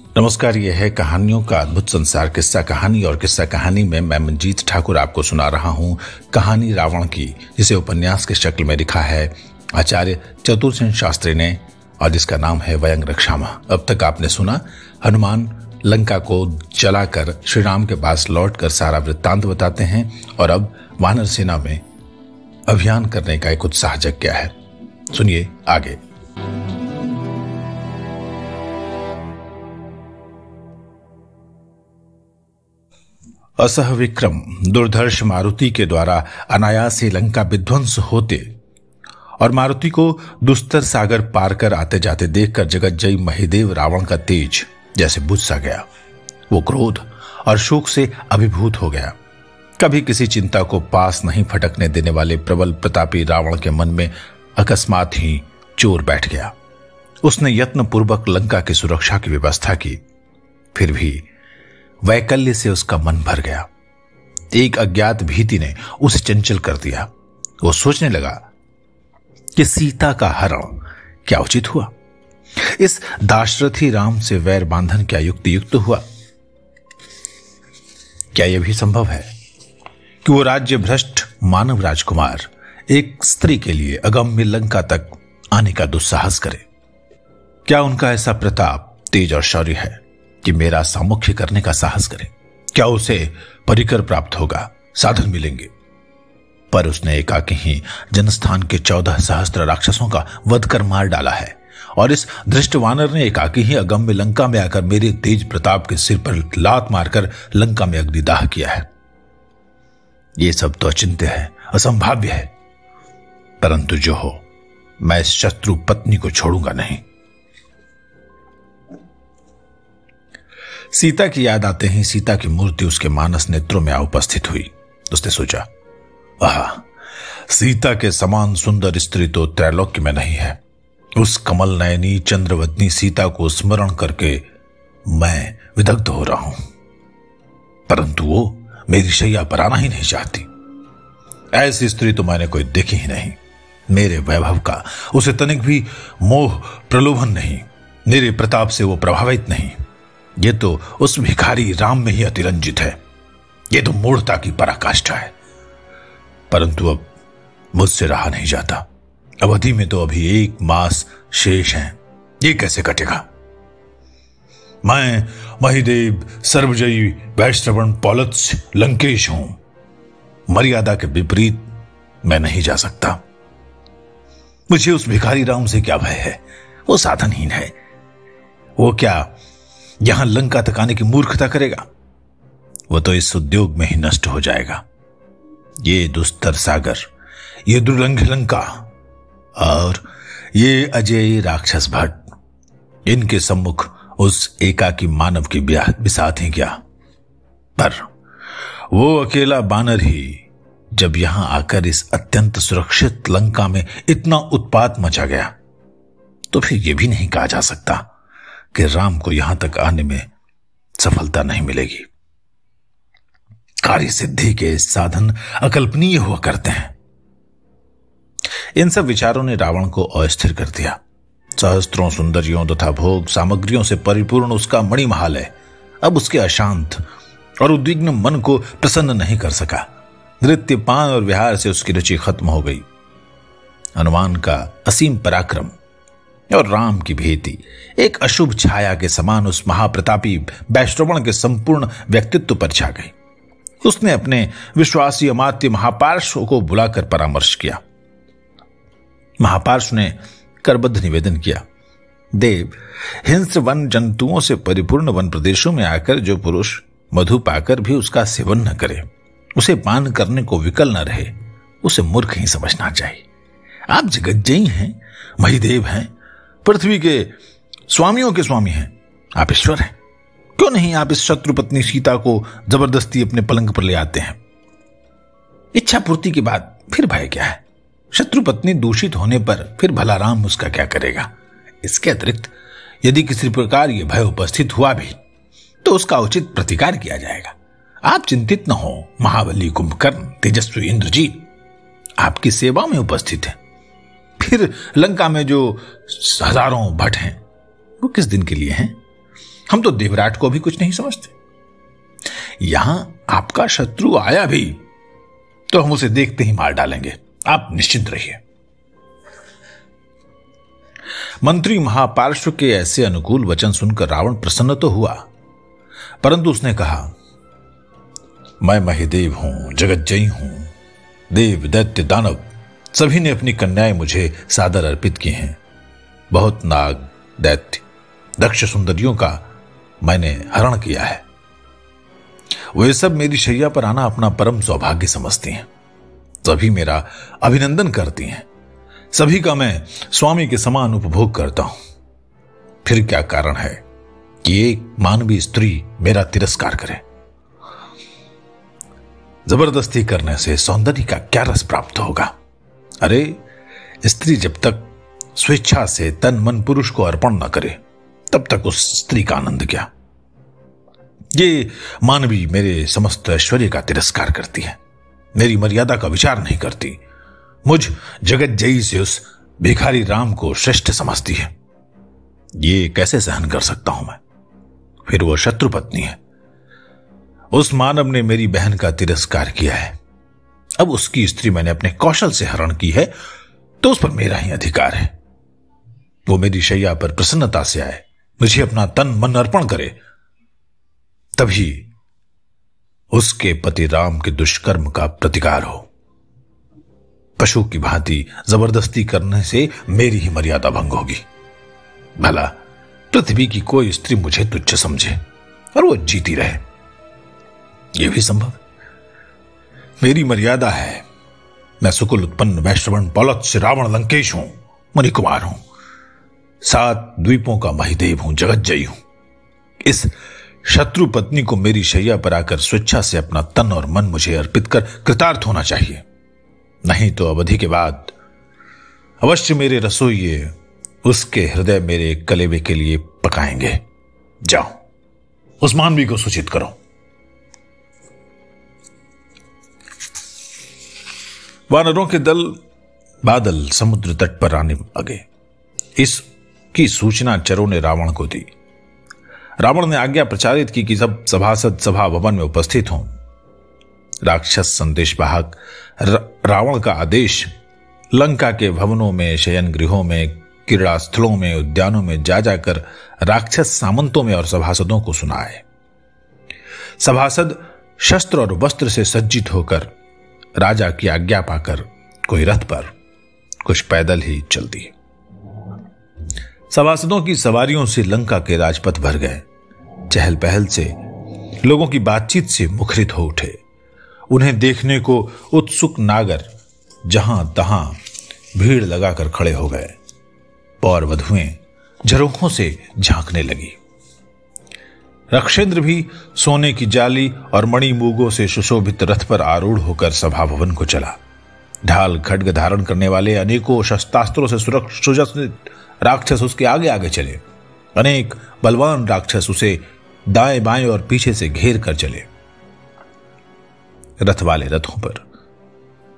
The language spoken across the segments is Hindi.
नमस्कार, यह है कहानियों का अद्भुत संसार किस्सा कहानी। और किस्सा कहानी में मैं मंजीत ठाकुर आपको सुना रहा हूं कहानी रावण की, जिसे उपन्यास के शक्ल में लिखा है आचार्य चतुरसेन शास्त्री ने और जिसका नाम है वयंग रक्षामः। अब तक आपने सुना हनुमान लंका को जलाकर श्री राम के पास लौटकर सारा वृत्तांत बताते हैं और अब वानर सेना में अभियान करने का एक उत्साह जग गया है। सुनिए आगे। असह विक्रम दुर्धर्ष मारुति के द्वारा अनायास ही लंका विध्वंस होते और मारुति को दुस्तर सागर पार कर आते जाते देखकर जगज्जयी महिदेव रावण का तेज जैसे बुझ सा गया। वो क्रोध और शोक से अभिभूत हो गया। कभी किसी चिंता को पास नहीं फटकने देने वाले प्रबल प्रतापी रावण के मन में अकस्मात ही चोर बैठ गया। उसने यत्नपूर्वक लंका की सुरक्षा की व्यवस्था की, फिर भी वैकल्य से उसका मन भर गया। एक अज्ञात भीति ने उसे चंचल कर दिया। वो सोचने लगा कि सीता का हरण क्या उचित हुआ, इस दाशरथी राम से वैर बांधन क्या युक्त हुआ। क्या यह भी संभव है कि वो राज्य भ्रष्ट मानव राजकुमार एक स्त्री के लिए अगम्य लंका तक आने का दुस्साहस करे? क्या उनका ऐसा प्रताप, तेज और शौर्य है कि मेरा सामुख्य करने का साहस करे? क्या उसे परिकर प्राप्त होगा, साधन मिलेंगे? पर उसने एकाकी ही जनस्थान के 14 सहस्त्र राक्षसों का वध कर मार डाला है और इस धृष्ट वानर ने एकाकी ही अगम्य लंका में आकर मेरे तेज प्रताप के सिर पर लात मारकर लंका में अग्निदाह किया है। ये सब तो अचिंत्य है, असंभाव्य है, परंतु जो हो, मैं इस शत्रु पत्नी को छोड़ूंगा नहीं। सीता की याद आते ही सीता की मूर्ति उसके मानस नेत्रों में आ उपस्थित हुई। उसने सोचा, आह, सीता के समान सुंदर स्त्री तो त्रैलोक्य में नहीं है। उस कमल नयनी चंद्रवदनी सीता को स्मरण करके मैं विदग्ध हो रहा हूं, परंतु वो मेरी शैया पर आना ही नहीं चाहती। ऐसी स्त्री तो मैंने कोई देखी ही नहीं। मेरे वैभव का उसे तनिक भी मोह प्रलोभन नहीं, मेरे प्रताप से वो प्रभावित नहीं। ये तो उस भिखारी राम में ही अतिरंजित है। ये तो मूढ़ता की पराकाष्ठा है, परंतु अब मुझसे रहा नहीं जाता। अवधि में तो अभी 1 मास शेष है, ये कैसे कटेगा? मैं महिदेव सर्वजयी वैश्रवण पौलत्स लंकेश हूं। मर्यादा के विपरीत मैं नहीं जा सकता। मुझे उस भिखारी राम से क्या भय है? वो साधनहीन है। वो क्या यहां लंका तक आने की मूर्खता करेगा? वो तो इस उद्योग में ही नष्ट हो जाएगा। ये दुस्तर सागर, ये दुर्लंघ लंका और ये अजेय राक्षस भट्ट, इनके सम्मुख उस एकाकी मानव की बिसात ही क्या? पर वो अकेला बानर ही जब यहां आकर इस अत्यंत सुरक्षित लंका में इतना उत्पात मचा गया, तो फिर यह भी नहीं कहा जा सकता कि राम को यहां तक आने में सफलता नहीं मिलेगी। कार्य सिद्धि के साधन अकल्पनीय हुआ करते हैं। इन सब विचारों ने रावण को अस्थिर कर दिया। सहस्त्रों सुंदरियों तथा भोग सामग्रियों से परिपूर्ण उसका मणिमहालय अब उसके अशांत और उद्विग्न मन को प्रसन्न नहीं कर सका। नृत्य, पान और विहार से उसकी रुचि खत्म हो गई। हनुमान का असीम पराक्रम और राम की भीति एक अशुभ छाया के समान उस महाप्रतापी वैश्रवण के संपूर्ण व्यक्तित्व पर छा गई। उसने अपने विश्वासी अमात्य महापार्श्व को बुलाकर परामर्श किया। महापार्श्व ने करबद्ध निवेदन किया, देव, हिंस्र वन जंतुओं से परिपूर्ण वन प्रदेशों में आकर जो पुरुष मधु पाकर भी उसका सेवन न करे, उसे पान करने को विकल न रहे, उसे मूर्ख ही समझना चाहिए। आप जगज्जयी हैं, महिदेव हैं, पृथ्वी के स्वामियों के स्वामी हैं, आप ईश्वर हैं। क्यों नहीं आप इस शत्रु पत्नी सीता को जबरदस्ती अपने पलंग पर ले आते हैं? इच्छा पूर्ति के बाद फिर भय क्या है? शत्रु पत्नी दूषित होने पर फिर भला राम उसका क्या करेगा? इसके अतिरिक्त यदि किसी प्रकार यह भय उपस्थित हुआ भी तो उसका उचित प्रतिकार किया जाएगा। आप चिंतित न हो, महाबली कुंभकर्ण, तेजस्वी इंद्रजीत आपकी सेवा में उपस्थित है। फिर लंका में जो हजारों भट्ट हैं वो किस दिन के लिए हैं? हम तो देवराट को भी कुछ नहीं समझते। यहां आपका शत्रु आया भी तो हम उसे देखते ही मार डालेंगे, आप निश्चिंत रहिए। मंत्री महापार्श्व के ऐसे अनुकूल वचन सुनकर रावण प्रसन्न तो हुआ, परंतु उसने कहा, मैं महिदेव हूं, जगज्जयी हूं। देव, दैत्य, दानव सभी ने अपनी कन्याएं मुझे सादर अर्पित की हैं। बहुत नाग, दैत्य, दक्ष सुंदरियों का मैंने हरण किया है। वे सब मेरी शैया पर आना अपना परम सौभाग्य समझती हैं। सभी मेरा अभिनंदन करती हैं। सभी का मैं स्वामी के समान उपभोग करता हूं। फिर क्या कारण है कि एक मानवीय स्त्री मेरा तिरस्कार करे? जबरदस्ती करने से सौंदर्य का क्या रस प्राप्त होगा? अरे, स्त्री जब तक स्वेच्छा से तन मन पुरुष को अर्पण न करे तब तक उस स्त्री का आनंद क्या? ये मानवी मेरे समस्त ऐश्वर्य का तिरस्कार करती है, मेरी मर्यादा का विचार नहीं करती, मुझ जगज्जयी से उस भिखारी राम को श्रेष्ठ समझती है। ये कैसे सहन कर सकता हूं मैं? फिर वो शत्रु पत्नी है। उस मानव ने मेरी बहन का तिरस्कार किया है। अब उसकी स्त्री मैंने अपने कौशल से हरण की है तो उस पर मेरा ही अधिकार है। वो मेरी शैया पर प्रसन्नता से आए, मुझे अपना तन मन अर्पण करे, तभी उसके पति राम के दुष्कर्म का प्रतिकार हो। पशु की भांति जबरदस्ती करने से मेरी ही मर्यादा भंग होगी। भला पृथ्वी की कोई स्त्री मुझे तुच्छ समझे और वो जीती रहे, यह भी संभव? मेरी मर्यादा है। मैं सुकुल उत्पन्न वैश्रवण पौलत से रावण लंकेश हूं, मुनि कुमार हूं, 7 द्वीपों का महिदेव हूं, जगज्जयी हूं। इस शत्रु पत्नी को मेरी शैया पर आकर स्वेच्छा से अपना तन और मन मुझे अर्पित कर कृतार्थ होना चाहिए, नहीं तो अवधि के बाद अवश्य मेरे रसोइये उसके हृदय मेरे कलेवे के लिए पकाएंगे। जाओ, उस मानवी को सूचित करो। वानरों के दल बादल समुद्र तट पर आने लगे। इसकी सूचना चरों ने रावण को दी। रावण ने आज्ञा प्रचारित की कि सब सभासद सभा भवन में उपस्थित हों। राक्षस संदेशवाहक रावण का आदेश लंका के भवनों में, शयन गृहों में, क्रीड़ा स्थलों में, उद्यानों में जा जाकर राक्षस सामंतों में और सभासदों को सुनाए। सभासद शस्त्र और वस्त्र से सज्जित होकर राजा की आज्ञा पाकर कोई रथ पर, कुछ पैदल ही चल दिए। सभासदों की सवारियों से लंका के राजपथ भर गए। चहल पहल से, लोगों की बातचीत से मुखरित हो उठे। उन्हें देखने को उत्सुक नागर जहां तहां भीड़ लगाकर खड़े हो गए। पौर वधुएं झरोखों से झांकने लगी। रक्षेंद्र भी सोने की जाली और मणि मूगों से सुशोभित रथ पर आरूढ़ होकर सभा भवन को चला। ढाल खड्ग धारण करने वाले अनेकों शस्त्रास्त्रों से सुसज्जित राक्षस उसके आगे आगे चले। अनेक बलवान राक्षस उसे दाएं बाएं और पीछे से घेर कर चले। रथ वाले रथों पर,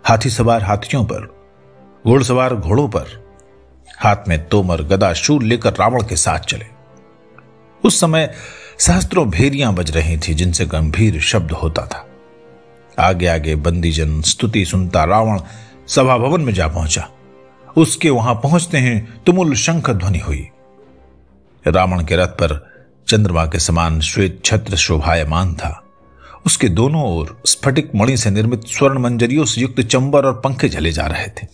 हाथी सवार हाथियों पर, घोड़सवार घोड़ों पर, हाथ में तोमर गदा शूल लेकर रावण के साथ चले। उस समय सहस्त्रों भेरियां बज रही थी जिनसे गंभीर शब्द होता था। आगे आगे बंदीजन स्तुति सुनता रावण सभा भवन में जा पहुंचा। उसके वहां पहुंचते ही तुमुल शंख ध्वनि हुई। रावण के रथ पर चंद्रमा के समान श्वेत छत्र शोभायमान था। उसके दोनों ओर स्फटिक मणि से निर्मित स्वर्ण मंजरियों से युक्त चंबर और पंखे झले जा रहे थे।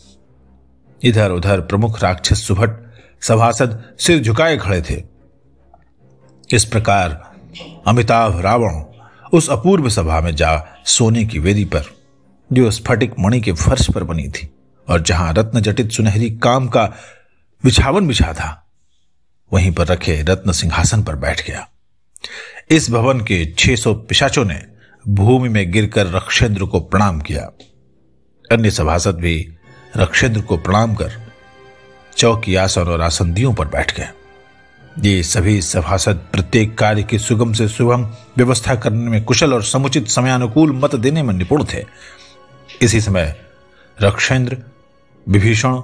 इधर उधर प्रमुख राक्षस सुभट सभासद सिर झुकाए खड़े थे। इस प्रकार अमिताभ रावण उस अपूर्व सभा में जा सोने की वेदी पर, जो स्फटिक मणि के फर्श पर बनी थी और जहां रत्न जटित सुनहरी काम का बिछावन बिछा था, वहीं पर रखे रत्न सिंहासन पर बैठ गया। इस भवन के 600 पिशाचों ने भूमि में गिरकर रक्षेंद्र को प्रणाम किया। अन्य सभासद भी रक्षेंद्र को प्रणाम कर चौकी, आसन और आसंदियों पर बैठ गए। ये सभी सभासद प्रत्येक कार्य की सुगम से सुगम व्यवस्था करने में कुशल और समुचित समयानुकूल मत देने में निपुण थे। इसी समय रक्षेंद्र, विभीषण,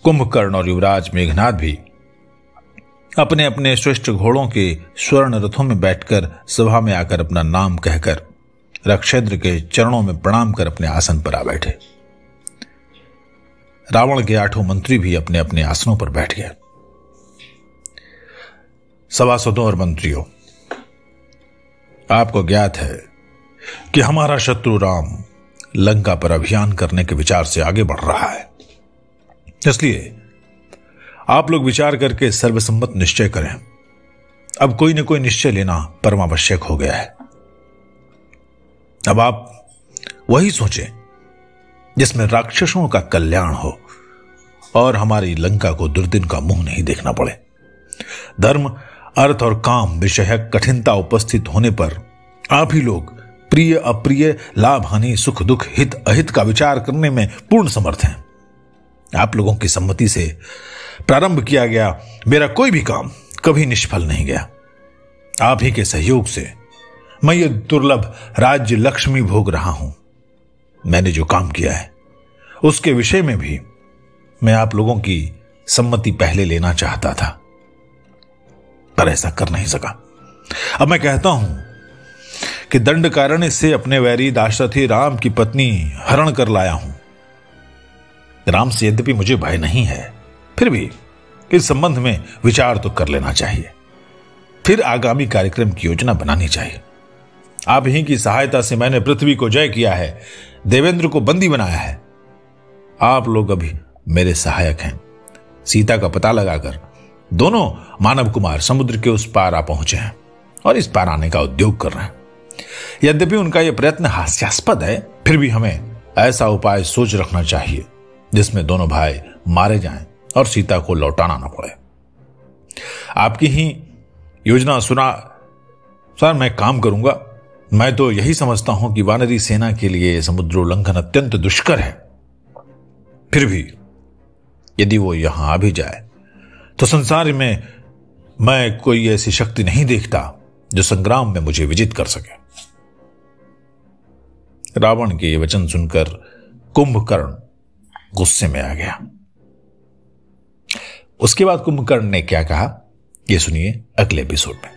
कुंभकर्ण और युवराज मेघनाद भी अपने अपने श्रेष्ठ घोड़ों के स्वर्ण रथों में बैठकर सभा में आकर अपना नाम कहकर रक्षेद्र के चरणों में प्रणाम कर अपने आसन पर आ बैठे। रावण के 8 मंत्री भी अपने अपने आसनों पर बैठ गए। सभासदों और मंत्रियों, आपको ज्ञात है कि हमारा शत्रु राम लंका पर अभियान करने के विचार से आगे बढ़ रहा है। इसलिए आप लोग विचार करके सर्वसम्मत निश्चय करें। अब कोई न कोई निश्चय लेना परमावश्यक हो गया है। अब आप वही सोचें जिसमें राक्षसों का कल्याण हो और हमारी लंका को दुर्दिन का मुंह नहीं देखना पड़े। धर्म, अर्थ और काम विषयक कठिनता उपस्थित होने पर आप ही लोग प्रिय अप्रिय, लाभ हानि, सुख दुख, हित अहित का विचार करने में पूर्ण समर्थ हैं। आप लोगों की सम्मति से प्रारंभ किया गया मेरा कोई भी काम कभी निष्फल नहीं गया। आप ही के सहयोग से मैं ये दुर्लभ राज्य लक्ष्मी भोग रहा हूं। मैंने जो काम किया है उसके विषय में भी मैं आप लोगों की सम्मति पहले लेना चाहता था, पर ऐसा कर नहीं सका। अब मैं कहता हूं कि दंडकारण्य से अपने वैरी दाशरथी राम की पत्नी हरण कर लाया हूं। राम से यद्यपि मुझे भय नहीं है, फिर भी इस संबंध में विचार तो कर लेना चाहिए। फिर आगामी कार्यक्रम की योजना बनानी चाहिए। आप ही की सहायता से मैंने पृथ्वी को जय किया है, देवेंद्र को बंदी बनाया है। आप लोग अभी मेरे सहायक हैं। सीता का पता लगाकर दोनों मानव कुमार समुद्र के उस पार आ पहुंचे हैं और इस पार आने का उद्योग कर रहे हैं। यद्यपि उनका यह प्रयत्न हास्यास्पद है, फिर भी हमें ऐसा उपाय सोच रखना चाहिए जिसमें दोनों भाई मारे जाएं और सीता को लौटाना न पड़े। आपकी ही योजना सुना सर मैं काम करूंगा। मैं तो यही समझता हूं कि वानरी सेना के लिए समुद्रोल्लंघन अत्यंत दुष्कर है। फिर भी यदि वो यहां आ भी जाए तो संसार में मैं कोई ऐसी शक्ति नहीं देखता जो संग्राम में मुझे विजित कर सके। रावण के ये वचन सुनकर कुंभकर्ण गुस्से में आ गया। उसके बाद कुंभकर्ण ने क्या कहा, यह सुनिए अगले एपिसोड में।